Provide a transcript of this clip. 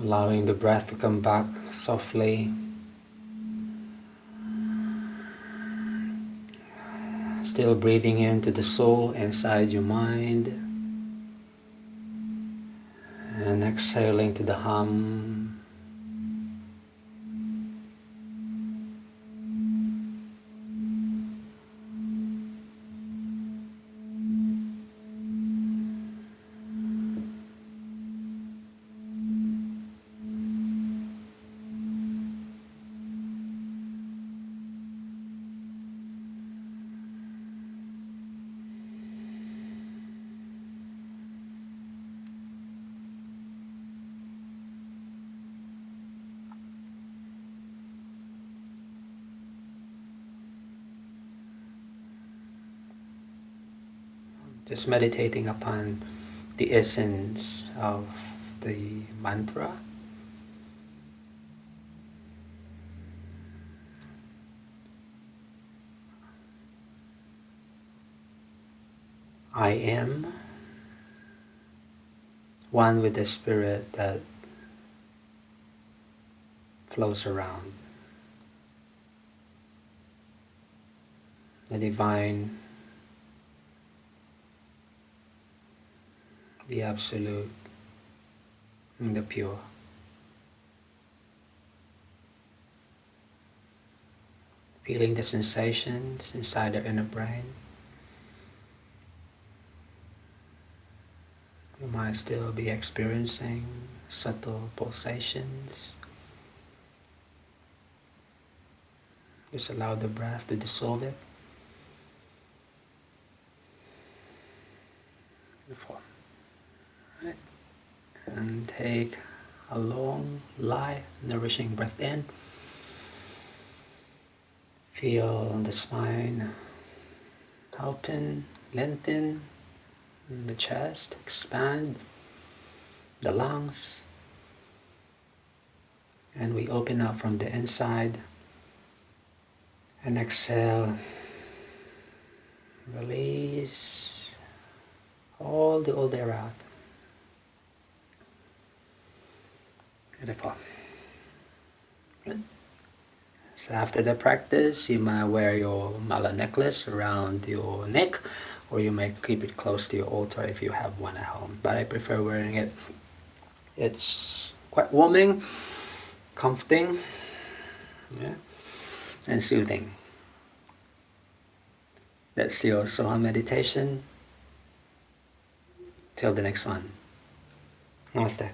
Allowing the breath to come back softly. Still breathing into the soul inside your mind. And exhaling to the hum. Just meditating upon the essence of the mantra. I am one with the spirit that flows around. The divine, the absolute, and the pure. Feeling the sensations inside the inner brain. You might still be experiencing subtle pulsations. Just allow the breath to dissolve it. Beautiful. Right. And take a long, light, nourishing breath in. Feel the spine open, lengthen, the chest expand, the lungs, and we open up from the inside. And exhale, release all the old air out. Beautiful. Good. So after the practice, you might wear your mala necklace around your neck, or you may keep it close to your altar if you have one at home. But I prefer wearing it. It's quite warming, comforting, yeah, and soothing. That's your Soha meditation. Till the next one. Namaste.